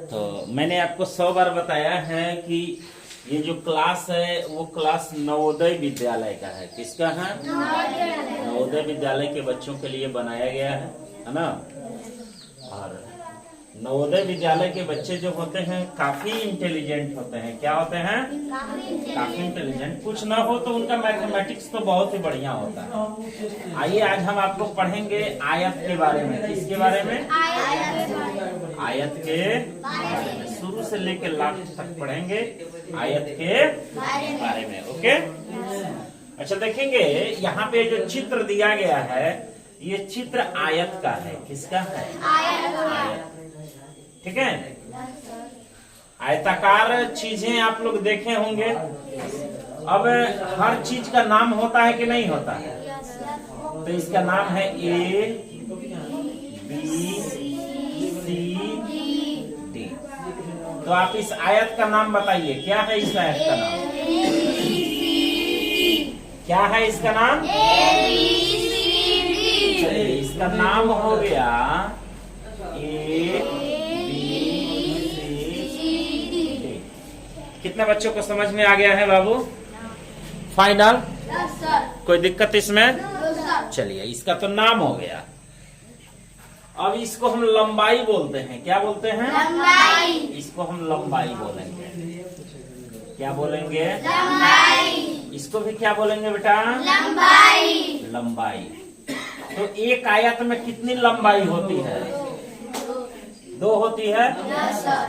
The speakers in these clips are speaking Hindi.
तो मैंने आपको 100 बार बताया है कि ये जो क्लास है वो क्लास नवोदय विद्यालय का है। किसका है? नवोदय विद्यालय के बच्चों के लिए बनाया गया है ना। और नवोदय विद्यालय के बच्चे जो होते हैं काफी इंटेलिजेंट होते हैं। क्या होते हैं? काफी इंटेलिजेंट। कुछ ना हो तो उनका मैथमेटिक्स तो बहुत ही बढ़िया होता है। आइए आज हम आपको पढ़ेंगे आयत के बारे में। किसके बारे में? आयत के बारे में। शुरू से लेकर लास्ट तक पढ़ेंगे आयत के बारे में। ओके, अच्छा देखेंगे यहाँ पे जो चित्र दिया गया है ये चित्र आयत का है। किसका है? आयत। ठीक है, आयताकार चीजें आप लोग देखे होंगे। अब हर चीज का नाम होता है कि नहीं होता है? तो इसका नाम है ए बी सी डी। तो आप इस आयत का नाम बताइए, क्या है इस आयत का नाम? क्या है इसका नाम? चलिए, इसका नाम हो गया ए बी सी डी। कितने बच्चों को समझ में आ गया है बाबू? फाइनल? कोई दिक्कत इसमें? चलिए, इसका तो नाम हो गया। अब इसको हम लंबाई बोलते हैं। क्या बोलते हैं? लंबाई। इसको हम लंबाई बोलेंगे। क्या बोलेंगे? लंबाई। इसको भी क्या बोलेंगे बेटा? लंबाई। लंबाई। तो एक आयत में कितनी लंबाई होती है? 2 होती है।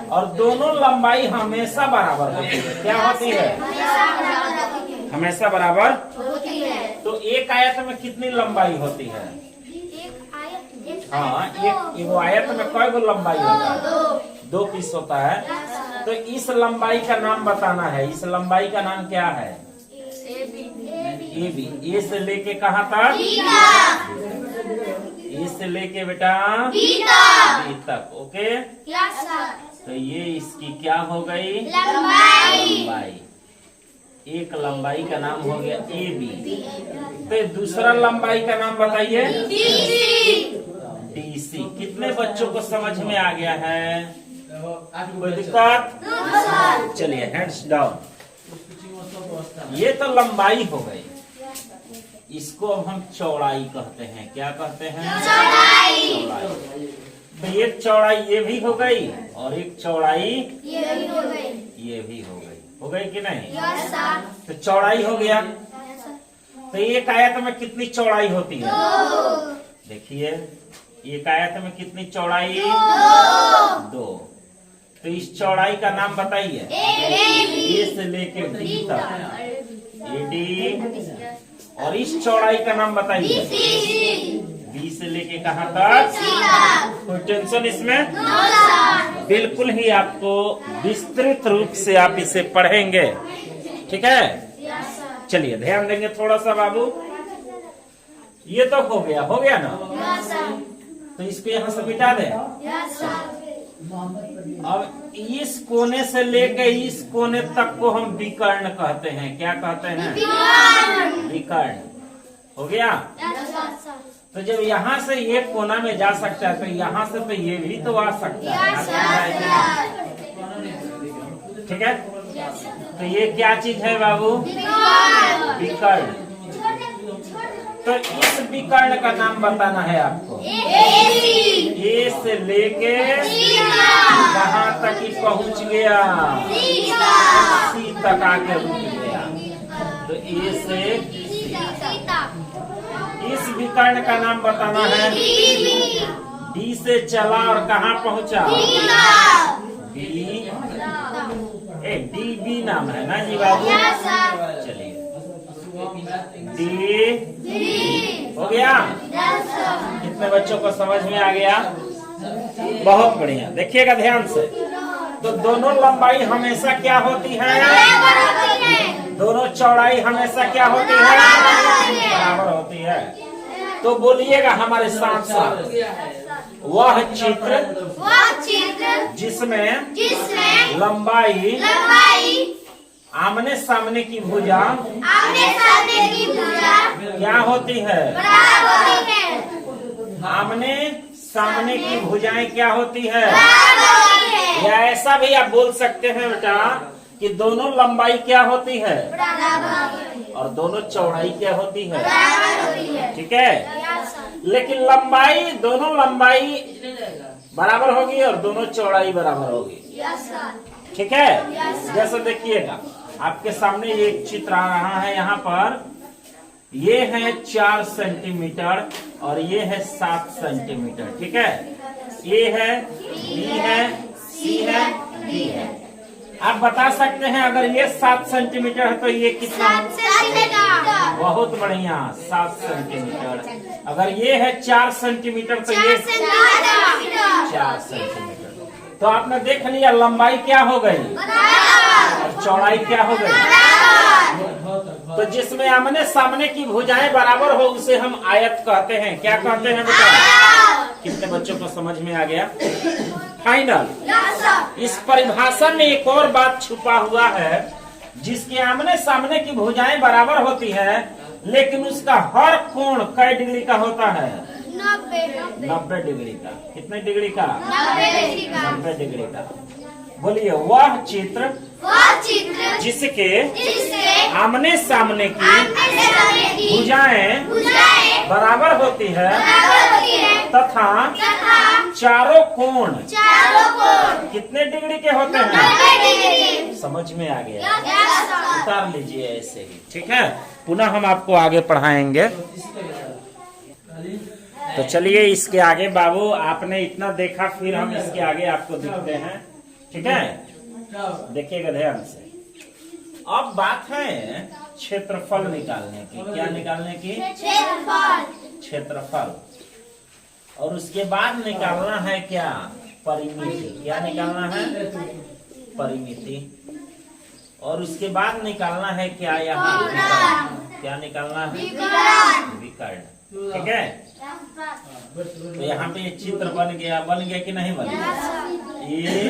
और दोनों लंबाई हमेशा बराबर होती है। क्या होती है? हमेशा बराबर होती है। तो एक आयत में कितनी लंबाई होती है? हाँ, एक वो आयत में कई गो लंबाई होता है? 2 पीस होता है। तो इस लंबाई का नाम बताना है। इस लंबाई का नाम क्या है? A B. ए से लेके कहाँ तक? ए से लेके बेटा बी तक। ओके, तो ये इसकी क्या हो गई? लंबाई। एक लंबाई का नाम हो गया ए बी। तो दूसरा लंबाई का नाम बताइए? D C. कितने बच्चों को समझ में आ गया है? कोई दिक्कत? चलिए, हैंड्स डाउन। ये तो लंबाई हो गई। इसको अब हम चौड़ाई कहते हैं। क्या कहते हैं? चौड़ाई। तो एक चौड़ाई ये भी हो गई और एक चौड़ाई ये भी हो गई। हो गई कि नहीं? तो चौड़ाई हो गया। तो एक आयत में कितनी चौड़ाई होती है? देखिए, एक आयत में कितनी चौड़ाई? 2। तो इस चौड़ाई का नाम बताइए। ए से लेके डी तक ए डी। और इस चौड़ाई का नाम बताइए। बी से लेके कहाँ तक? कोई टेंशन इसमें? बिल्कुल ही आपको विस्तृत रूप से आप इसे पढ़ेंगे। ठीक है, चलिए ध्यान देंगे थोड़ा सा बाबू। ये तो हो गया ना। तो इसको यहाँ से मिटा दें। अब इस कोने से लेके इस कोने तक को हम विकर्ण कहते हैं। क्या कहते हैं? विकर्ण। हो गया। तो जब यहाँ से एक कोना में जा सकता है तो यहाँ से तो ये भी तो आ सकता है। ठीक है, तो ये क्या चीज है बाबू? विकर्ण। तो इस विकर्ण का नाम बताना है आपको। ए से लेके कहाँ तक ही पहुँच गया? सी तक आके रुक गया। तो ए से इस विकर्ण का नाम बताना है। डी से चला और कहाँ पहुँचा? डी बी नाम है ना जी बाबू? चलिए, डी हो गया। कितने बच्चों को समझ में आ गया? बहुत बढ़िया। देखिएगा ध्यान से। तो दोनों लंबाई हमेशा क्या होती है? दोनों चौड़ाई हमेशा क्या होती है? बराबर होती है। तो बोलिएगा हमारे साथ साथ, वह चित्र जिसमें लंबाई आमने सामने की भुजा क्या होती है? आमने सामने की भुजाएं क्या होती है? या ऐसा भी आप बोल सकते हैं बेटा कि दोनों लंबाई क्या होती है और दोनों चौड़ाई क्या होती है, ठीक है। लेकिन लंबाई, दोनों लंबाई बराबर होगी और दोनों चौड़ाई बराबर होगी, ठीक है। जैसे देखिएगा आपके सामने एक चित्र आ रहा है, यहाँ पर ये है 4 सेंटीमीटर और ये है 7 सेंटीमीटर, ठीक है। ए है, बी है, सी है, डी है। आप बता सकते हैं अगर ये 7 सेंटीमीटर है तो ये कितना? बहुत बढ़िया, 7 सेंटीमीटर। अगर ये है 4 सेंटीमीटर तो ये 4 सेंटीमीटर। तो आपने देख लिया लंबाई क्या हो गई और चौड़ाई क्या हो गई। तो जिसमें आमने सामने की भुजाएं बराबर हो उसे हम आयत कहते हैं। क्या कहते हैं बेटा? कितने बच्चों को समझ में आ गया? फाइनल। इस परिभाषा में एक और बात छुपा हुआ है, जिसके आमने सामने की भुजाएं बराबर होती है लेकिन उसका हर कोण कई डिग्री का होता है? 90 डिग्री का। कितने डिग्री का? 90 डिग्री का। बोलिए, वह चित्र जिसके आमने सामने की भुजाएं बराबर होती है तथा चारों कोण कितने डिग्री के होते हैं? समझ में आ गया? उतार लीजिए ऐसे ही, ठीक है। पुनः हम आपको आगे पढ़ाएंगे। तो चलिए इसके आगे बाबू, आपने इतना देखा, फिर हम इसके आगे आपको दिखते हैं, ठीक है। देखिएगा ध्यान से। अब बात है क्षेत्रफल निकालने की। क्या निकालने की? क्षेत्रफल। और उसके बाद निकालना है क्या? परिमिति। क्या निकालना है? परिमिति। और उसके बाद निकालना है क्या? यहाँ क्या निकालना है? विकर्ण, ठीक है। तो यहाँ पे ये चित्र बन गया कि नहीं बन गया? ये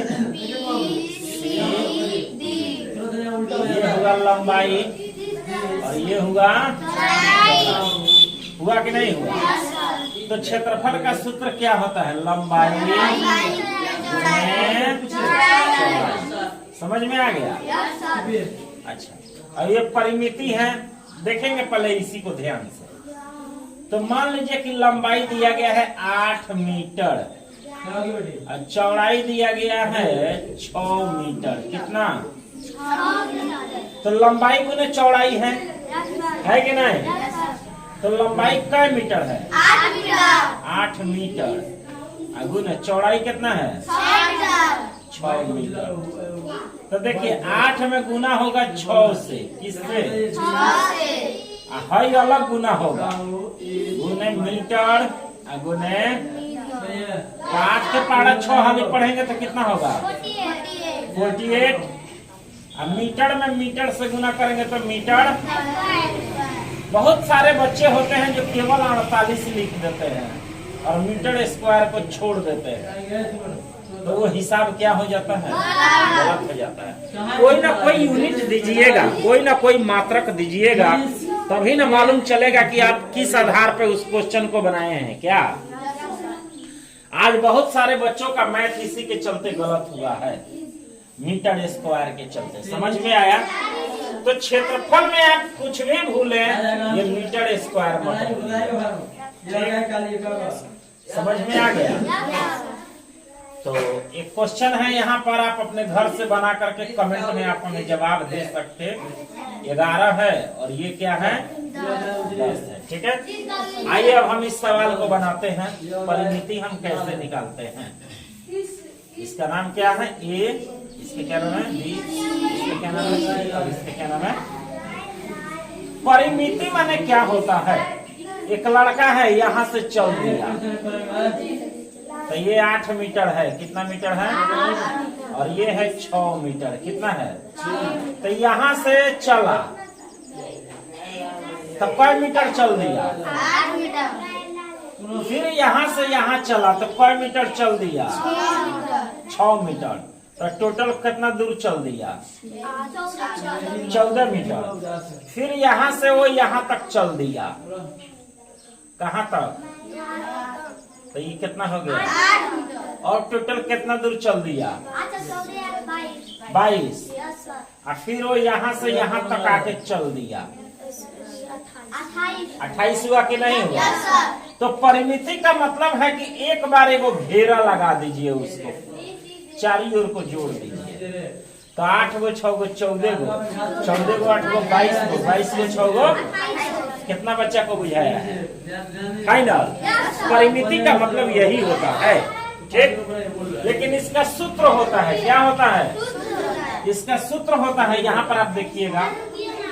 हुआ लंबाई और ये हुआ कि नहीं हुआ? तो क्षेत्रफल का सूत्र क्या होता है? लंबाई समझ में आ गया? अच्छा, और ये परिमिति है, देखेंगे पहले इसी को ध्यान से। तो मान लीजिए कि लंबाई दिया गया है 8 मीटर और चौड़ाई दिया गया है 6 मीटर। कितना? तो लंबाई गुने चौड़ाई है कि नहीं? तो लंबाई कै मीटर है? 8 मीटर। गुने चौड़ाई कितना है? 6 मीटर। तो देखिए 8 में गुना होगा 6 से। किससे? हई अलग गुना होगा, गुने मीटर गुने 8 के पारा 6 हाली पढ़ेंगे तो कितना होगा? 48। अब मीटर में मीटर से गुना करेंगे तो मीटर। बहुत सारे बच्चे होते हैं जो केवल 48 लिख देते हैं और मीटर स्क्वायर को छोड़ देते हैं, तो वो हिसाब क्या हो जाता है? गलत हो जाता है। कोई ना कोई यूनिट दीजिएगा, कोई ना कोई मात्रक दीजिएगा, तभी ना मालूम चलेगा कि आप किस आधार पे उस क्वेश्चन को बनाए हैं। क्या आज बहुत सारे बच्चों का मैथ इसी के चलते गलत हुआ है, मीटर स्क्वायर के चलते। समझ में आया? तो क्षेत्रफल में आप कुछ भी भूलें, ये मीटर स्क्वायर मत। समझ में आ गया? तो एक क्वेश्चन है यहाँ पर, आप अपने घर से बना करके कमेंट में आप हमें जवाब दे सकते। 11 है और ये क्या है? 10 है, ठीक है। आइए अब हम इस सवाल को बनाते हैं। परिमिति हम कैसे निकालते हैं? इसका नाम क्या है? ए, इसके क्या नाम है? बी, इसके क्या नाम है? सी और इसके क्या नाम है? परिमिति माने क्या होता है? एक लड़का है, यहाँ से चल दिया तो ये 8 मीटर है। कितना मीटर है? और ये है 6 मीटर। कितना है? तो यहाँ से चला तो कै मीटर चल दिया? 8 मीटर। फिर यहाँ से यहाँ चला तो कै मीटर चल दिया? 6 मीटर। तो टोटल कितना दूर चल दिया? 14 मीटर। फिर यहाँ से वो यहाँ तक चल दिया। कहाँ तक? तो ये कितना हो गया? और टोटल कितना दूर चल दिया? 22। और फिर वो यहाँ से यहाँ तक आके चल दिया 28 हुआ कि नहीं हुआ? तो परिमिति का मतलब है कि एक बार एगो घेरा लगा दीजिए, उसको चारों ओर को जोड़ दीजिए। तो 8 गो 6 गो 14 गो 14 गो 8 गो 22 गो 22 गो 6 गो कितना बच्चा को बुझाया है? फाइनल। परिमिति का मतलब यही होता है, ठीक। लेकिन इसका सूत्र होता है, क्या होता है? इसका सूत्र होता है, यहाँ पर आप देखिएगा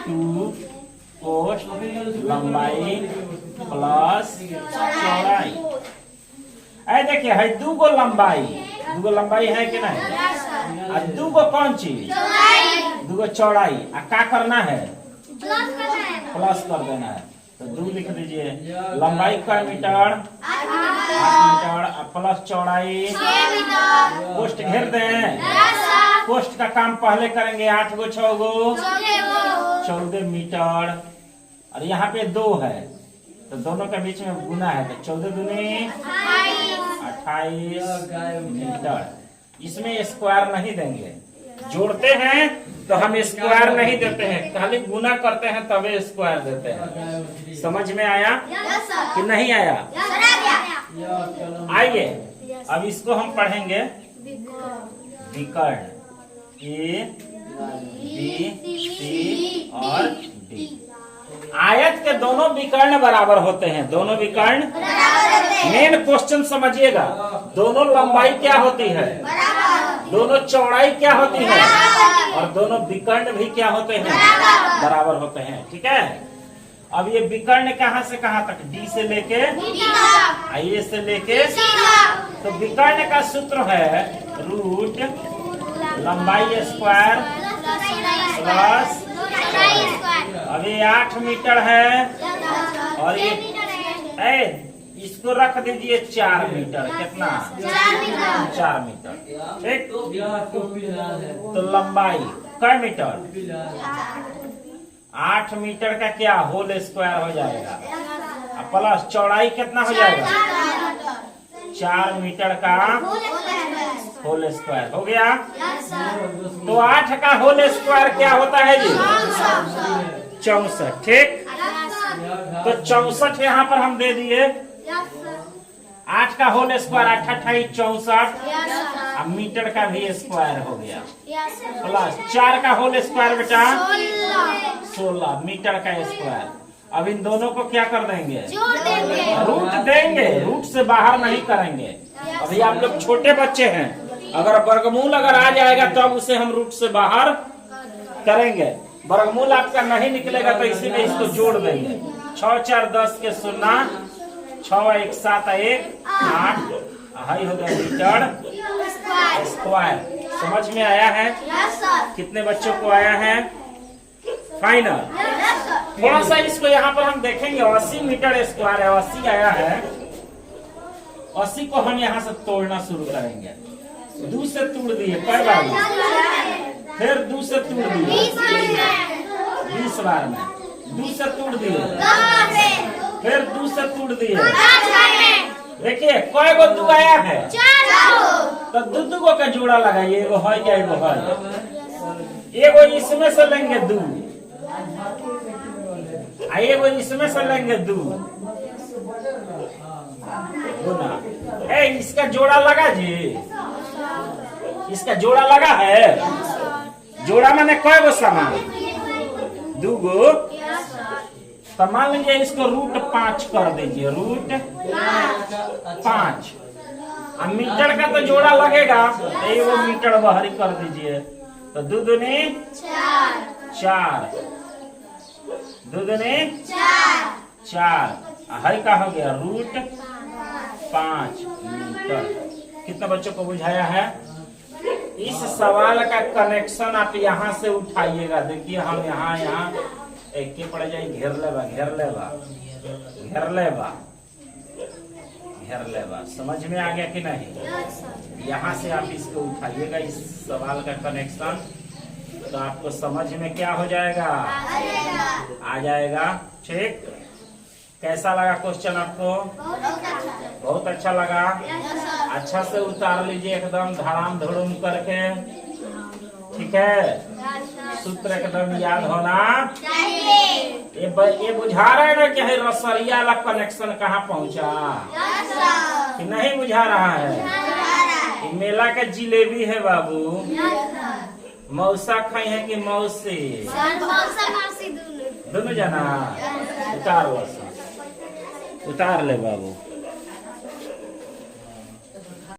2 पोस्ट लंबाई प्लस चौड़ाई। ऐ देखिए है 2 गो लंबाई है कि नहीं? और 2 गो कौन चीज? 2 गो चौड़ाई। क्या करना है? प्लस कर देना है। तो 2 लिख दीजिए। लंबाई का मीटर 8 मीटर प्लस चौड़ाई 6 मीटर। पोस्ट घेर दें। पोस्ट का काम पहले करेंगे। 8 गो 6 गो 14 मीटर। और यहाँ पे 2 है तो दोनों के बीच में गुना है, तो 14 दूनी 28 मीटर। इसमें स्क्वायर नहीं देंगे, जोड़ते हैं तो हम स्क्वायर नहीं देते हैं, खाली गुना करते हैं तभी स्क्वायर देते हैं। समझ में आया कि नहीं आया? आइए अब इसको हम पढ़ेंगे विकर्ण A B C और D। आयत के दोनों विकर्ण बराबर होते हैं, दोनों विकर्ण। मेन क्वेश्चन समझिएगा, दोनों लंबाई क्या होती है, दोनों चौड़ाई क्या होती है, और दोनों विकर्ण भी क्या होते हैं, बराबर होते हैं। ठीक है। अब ये विकर्ण कहाँ से कहाँ तक? D से लेके A से लेके। तो विकर्ण का सूत्र है रूट लंबाई स्क्वायर प्लस। अब ये 8 मीटर है और ये इसको रख दीजिए 4 मीटर। कितना? 4 मीटर। ठीक। तो लंबाई कै मीटर? 8 मीटर का क्या होल स्क्वायर हो जाएगा, प्लस चौड़ाई कितना हो जाएगा? 4 मीटर का होल स्क्वायर हो गया। तो 8 का होल स्क्वायर क्या होता है जी? 64। ठीक। तो 64 यहाँ पर हम दे दिए। 8 का होल स्क्वायर 8 28 64। अब मीटर का भी स्क्वायर हो गया, प्लस 4 का होल स्क्वायर बेटा 16 मीटर का स्क्वायर। अब इन दोनों को क्या कर देंगे? रूट देंगे, रूट से बाहर नहीं करेंगे। अभी आप लोग छोटे बच्चे हैं, अगर वर्गमूल अगर आ जाएगा तब तो उसे हम रूट से बाहर करेंगे। वर्गमूल आपका नहीं निकलेगा तो इसीलिए इसको जोड़ देंगे। 6 4 10 के 0 6 1 7 1 8 हाई हो गया मीटर स्क्वायर। समझ में आया है? कितने बच्चों को आया है? फाइनल। थोड़ा सा इसको यहाँ पर हम देखेंगे। 80 मीटर स्क्वायर है, 80 आया है। 80 को हम यहाँ से तोड़ना शुरू करेंगे। 2 से तोड़ दिए कई बार, फिर 2 से तोड़ दिए 20 बार में, 2 से तोड़ दिए, फिर 2 से तोड़ दिए। देखिए कई गो 2 आया है, तो 2 गो का जोड़ा लगाइए। एगो है या एगो है, एगो इसमें से लेंगे 2, एगो इसमें से लेंगे 2 गुना। इसका जोड़ा लगा जी, इसका जोड़ा लगा है। जोड़ा माने कई गो सामान? 2 गो। तो मान लीजिए इसको रूट 5 कर दीजिए, रूट 5। अब मीटर का तो जोड़ा लगेगा, एगो मीटर बाहरी कर दीजिए। तो 2 दूनी 4, 2 दूनी 4। हर का हो गया रूट 5 मीटर। कितना बच्चों को बुझाया है? इस सवाल का कनेक्शन आप यहाँ से उठाइएगा। देखिए हम यहाँ एक के पड़ जाए, घेर लेवा। समझ में आ गया कि नहीं? यहाँ से आप इसको उठाइएगा, इस सवाल का कनेक्शन, तो आपको समझ में क्या हो जाएगा? आ जाएगा। ठीक। कैसा लगा क्वेश्चन आपको? बहुत अच्छा लगा। अच्छा से उतार लीजिए एकदम धड़ाम धड़ूम करके, ठीक है। सूत्र एकदम याद होना चाहिए। ये बुझा रहा है ना कि रसरिया वाला कनेक्शन कहाँ पहुँचा कि नहीं बुझा रहा है? मेला का जिलेबी है बाबू। मौसा खाई है कि मौसी? दोनों जना। उतार ले बाबू।